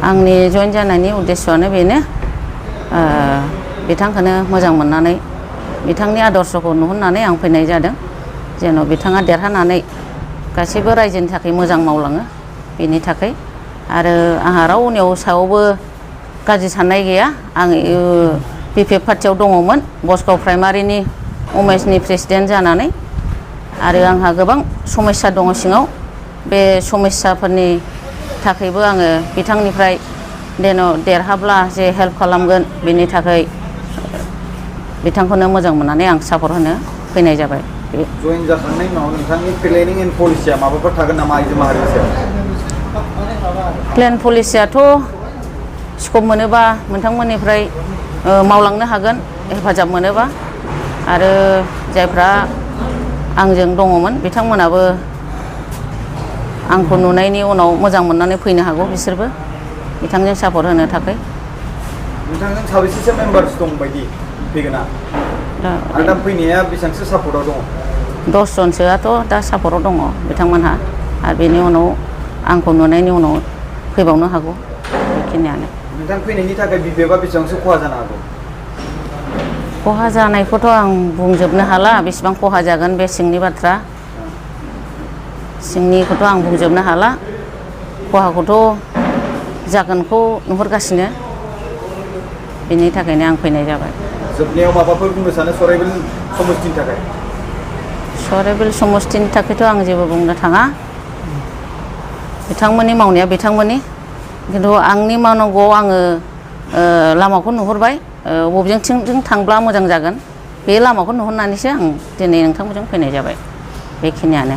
आंनि जइन जानायनि उद्देश्यआनो बेनो बिथांखौनो मोजां मोननानै बिथांनि आदर्शखौ नुहुरनानै आं फैनाय जादों जेन' बिथाङा देरहानानै गासैबो रायजोनि थाखाय मोजां मावलाङो बेनि थाखाय आरो आंहा रावनियाव सायावबो गाज्रि साननाय गैया आं बिपिएफ पार्टियाव दङमोन बसगाव प्राइमारिनि उमेशनि प्रेसिडेन्ट जानानै आरो आंहा गोबां समस्या दङ सिङाव बे समस्याफोरनि थाखायबो आङो बिथांनिफ्राय जेन' देरहाब्ला जे हेल्प खालामगोन बेनि थाखाय बिथांखौनो मोजां मोननानै आं सापर्ट होनो फैनाय जाबाय। जइन जाखांनायनि उनाव नोंथांनि प्लेनिं एन्ड पलिसिया माबाफोर थागोन नामा आइजो माहारिनि सायाव? प्लेन पलिसियाथ' स्कप मोनोबा नोंथांमोननिफ्राय मावलांनो हागोन हेफाजाब मोनोबा आरो जायफ्रा आंजों दङमोन बिथांमोनाबो आंखौ नुनायनि उनाव मोजां मोननानै फैनो हागौ बिसोरबो बिथांजों सापर्ट होनो थाखाय। नोंथांजों साबेसेसो मेम्बार्स दं बायदि फैगोना आरो दा फैनाया बेसेबांसो सापर्टआव दङ? 10 जनसोआथ' दा सापर्टआव दङ बिथांमोनहा आरो बेनि उनाव आंखौ नुनायनि उनाव फैबावनो हागौ बेखिनियानो। नोंथां फैनायनि थाखाय बिपिएफआ बेसेबांसो खहा जानो हागौ? खहा जानायखौथ' आं बुंजोबनो हाला बेसेबां खहा जागोन बे सिंनि बाथ्रा सिंनिखौथ' आं बुंजोबनो हाला खहाखौथ' जागोनखौ नुहुरगासिनो बेनि थाखायनो आं फैनाय जाबाय। जोबनायाव माबाफोर बुंनो सानो सराइबिल समस्तिनि थाखाय? सराइबिल समस्तिनि थाखायथ' आं जेबो बुंनो थाङा बिथांमोननि मावनाया बिथांमोननि खिन्थु आंनि मावनांगौआव आङो लामाखौ नुहुरबाय बबेजों थांब्ला मोजां जागोन बे लामाखौ नुहुरनानैसो आं दिनै नोंथांमोनजों फैनाय जाबाय बेखिनियानो।